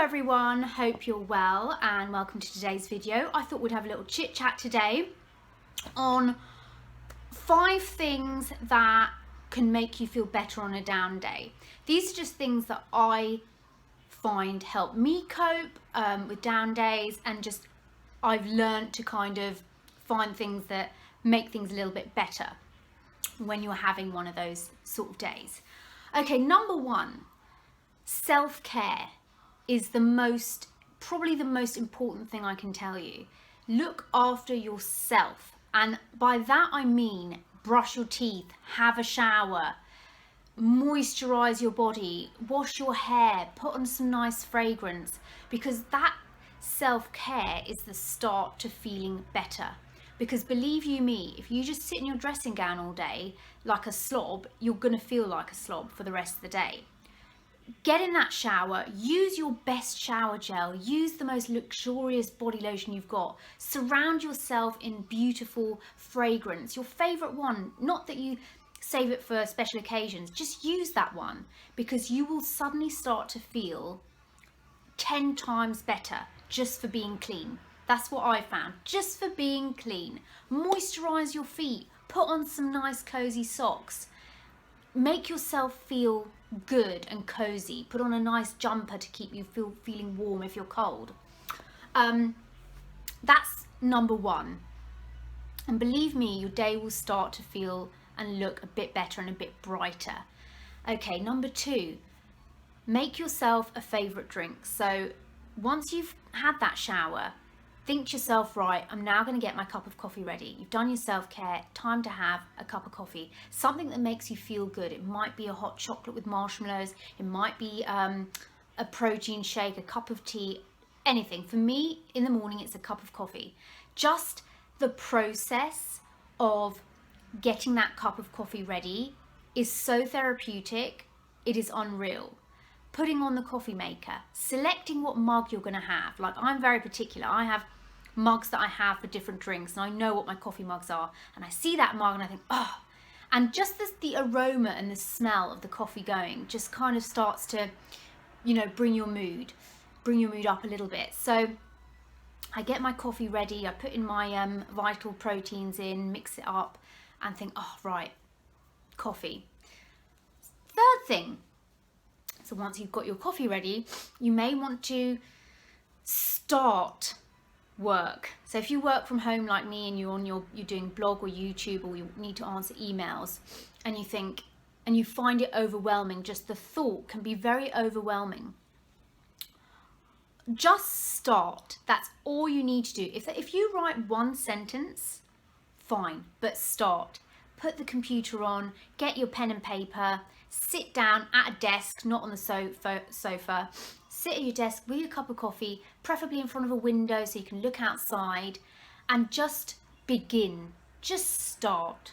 everyone, hope you're well and welcome to today's video. I thought we'd have a little chit chat today on 5 things that can make you feel better on a down day. These are just things that I find help me cope with down days, and just I've learned to kind of find things that make things a little bit better when you're having one of those sort of days. Okay, number 1, self-care is probably the most important thing I can tell you. Look after yourself, and by that I mean brush your teeth, have a shower, moisturize your body, wash your hair, put on some nice fragrance, because that self-care is the start to feeling better. Because believe you me, if you just sit in your dressing gown all day like a slob, you're gonna feel like a slob for the rest of the day. Get in that shower, use your best shower gel, use the most luxurious body lotion you've got, surround yourself in beautiful fragrance, your favorite one, not that you save it for special occasions, just use that one, because you will suddenly start to feel 10 times better just for being clean. That's what I found, just for being clean. Moisturize your feet, put on some nice cozy socks, make yourself feel good and cozy, put on a nice jumper to keep you feeling warm if you're cold. That's number 1, and believe me, your day will start to feel and look a bit better and a bit brighter. Okay, number 2, make yourself a favorite drink. So once you've had that shower, think to yourself, right, I'm now going to get my cup of coffee ready. You've done your self-care, time to have a cup of coffee. Something that makes you feel good. It might be a hot chocolate with marshmallows. It might be a protein shake, a cup of tea, anything. For me, in the morning, it's a cup of coffee. Just the process of getting that cup of coffee ready is so therapeutic. It is unreal. Putting on the coffee maker, selecting what mug you're going to have. Like, I'm very particular. I have mugs that I have for different drinks, and I know what my coffee mugs are, and I see that mug and I think, oh, and just the aroma and the smell of the coffee going just kind of starts to, you know, bring your mood up a little bit. So I get my coffee ready, I put in my vital proteins in, mix it up, and think, oh, right, coffee. Third thing, so once you've got your coffee ready, you may want to start work. So if you work from home like me and you're doing blog or YouTube, or you need to answer emails, and you think, and you find it overwhelming, just the thought can be very overwhelming. Just start. That's all you need to do. If you write 1 sentence, fine, but start. Put the computer on, get your pen and paper, sit down at a desk, not on the sofa. Sit at your desk with your cup of coffee, preferably in front of a window so you can look outside, and just begin. Just start.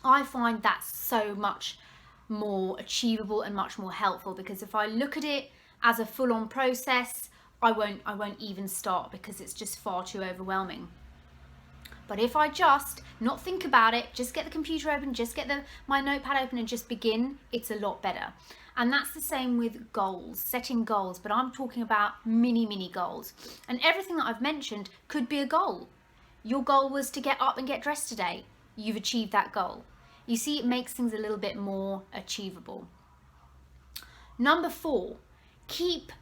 I find that so much more achievable and much more helpful, because if I look at it as a full-on process, I won't even start, because it's just far too overwhelming. But if I just not think about it, just get the computer open, just get my notepad open and just begin, it's a lot better. And that's the same with goals, setting goals, but I'm talking about mini goals. And everything that I've mentioned could be a goal. Your goal was to get up and get dressed today. You've achieved that goal. You see, it makes things a little bit more achievable. Number 4, keep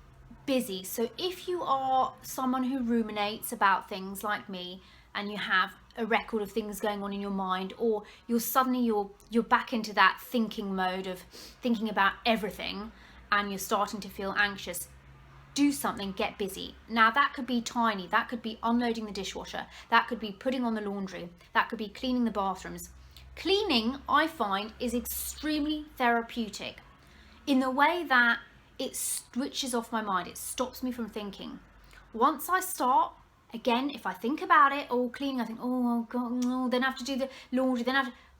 busy. So if you are someone who ruminates about things like me, and you have a record of things going on in your mind, or you're back into that thinking mode of thinking about everything, and you're starting to feel anxious, do something, get busy. Now that could be tiny, that could be unloading the dishwasher, that could be putting on the laundry, that could be cleaning the bathrooms. Cleaning, I find, is extremely therapeutic in the way that it switches off my mind. It stops me from thinking. Once I start, again, if I think about it, all cleaning, I think, oh God, no, then I have to do the laundry,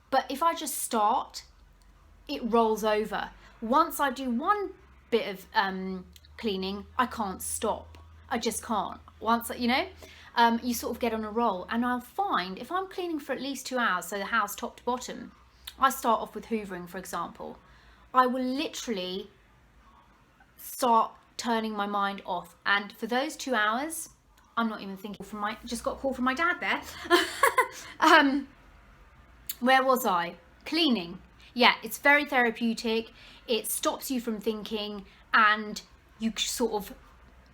but if I just start, it rolls over. Once I do one bit of cleaning, I can't stop. I just can't. Once, you know, you sort of get on a roll. And I'll find, if I'm cleaning for at least 2 hours, so the house top to bottom, I start off with hoovering, for example, I will literally start turning my mind off. And for those 2 hours, I'm not even thinking just got a call from my dad there. Where was I? Cleaning. Yeah, it's very therapeutic. It stops you from thinking and you sort of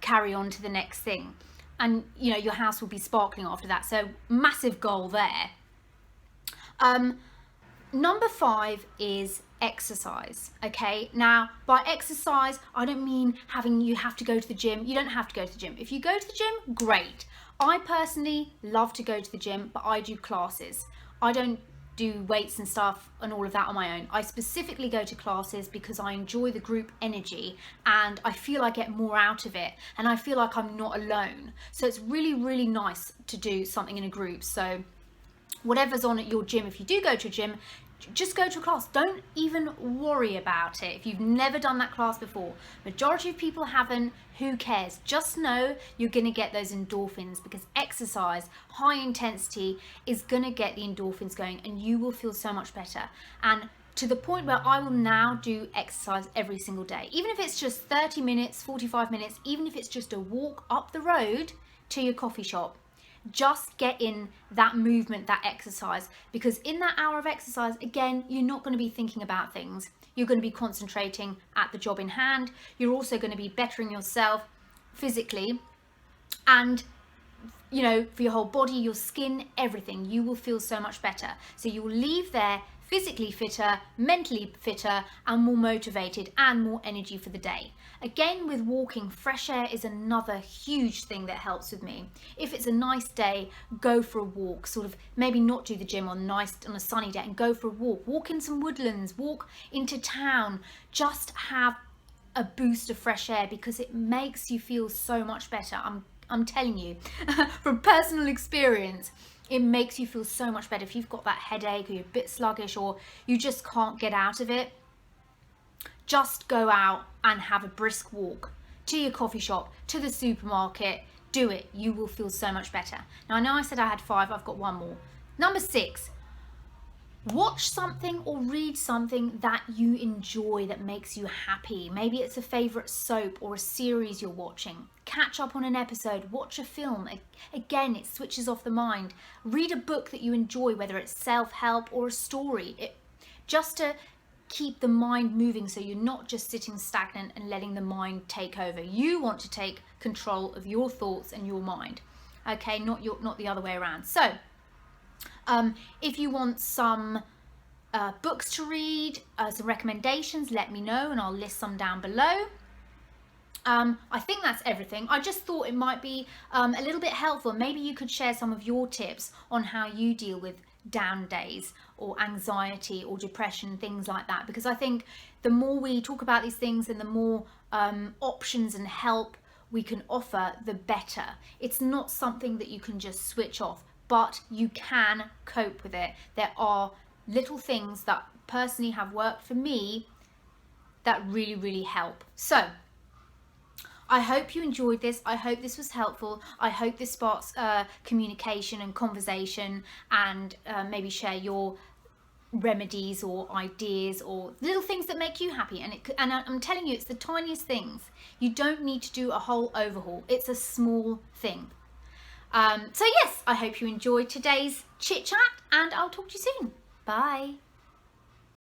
carry on to the next thing. And you know, your house will be sparkling after that. So massive goal there. Number 5 is exercise. Okay, now by exercise I don't mean you have to go to the gym. You don't have to go to the gym. If you go to the gym, great. I personally love to go to the gym, but I do classes. I don't do weights and stuff and all of that on my own. I specifically go to classes because I enjoy the group energy and I feel I get more out of it, and I feel like I'm not alone. So it's really, really nice to do something in a group. So whatever's on at your gym, if you do go to a gym, just go to a class. Don't even worry about it. If you've never done that class before, majority of people haven't, who cares? Just know you're going to get those endorphins, because exercise, high intensity, is going to get the endorphins going and you will feel so much better. And to the point where I will now do exercise every single day, even if it's just 30 minutes, 45 minutes, even if it's just a walk up the road to your coffee shop. Just get in that movement, that exercise, because in that hour of exercise, again, you're not going to be thinking about things. You're going to be concentrating at the job in hand. You're also going to be bettering yourself physically and, you know, for your whole body, your skin, everything. You will feel so much better. So you will leave there physically fitter, mentally fitter, and more motivated and more energy for the day. Again, with walking, fresh air is another huge thing that helps with me. If it's a nice day, go for a walk, sort of maybe not do the gym on a sunny day and go for a walk. Walk in some woodlands, walk into town, just have a boost of fresh air, because it makes you feel so much better. I'm telling you from personal experience. It makes you feel so much better. If you've got that headache or you're a bit sluggish or you just can't get out of it, just go out and have a brisk walk to your coffee shop, to the supermarket. Do it. You will feel so much better. Now, I know I said I had 5. I've got 1 more. Number 6, watch something or read something that you enjoy, that makes you happy. Maybe it's a favorite soap or a series you're watching. Catch up on an episode, watch a film. Again, it switches off the mind. Read a book that you enjoy, whether it's self-help or a story, just to keep the mind moving, so you're not just sitting stagnant and letting the mind take over. You want to take control of your thoughts and your mind, okay, not the other way around. So if you want some books to read, some recommendations, let me know and I'll list some down below. I think that's everything. I just thought it might be a little bit helpful. Maybe you could share some of your tips on how you deal with down days or anxiety or depression, things like that, because I think the more we talk about these things and the more options and help we can offer, the better. It's not something that you can just switch off, but you can cope with it. There are little things that personally have worked for me that really, really help. So I hope you enjoyed this. I hope this was helpful. I hope this sparks communication and conversation, and maybe share your remedies or ideas or little things that make you happy. And I'm telling you, it's the tiniest things. You don't need to do a whole overhaul. It's a small thing. So yes, I hope you enjoyed today's chit chat, and I'll talk to you soon. Bye.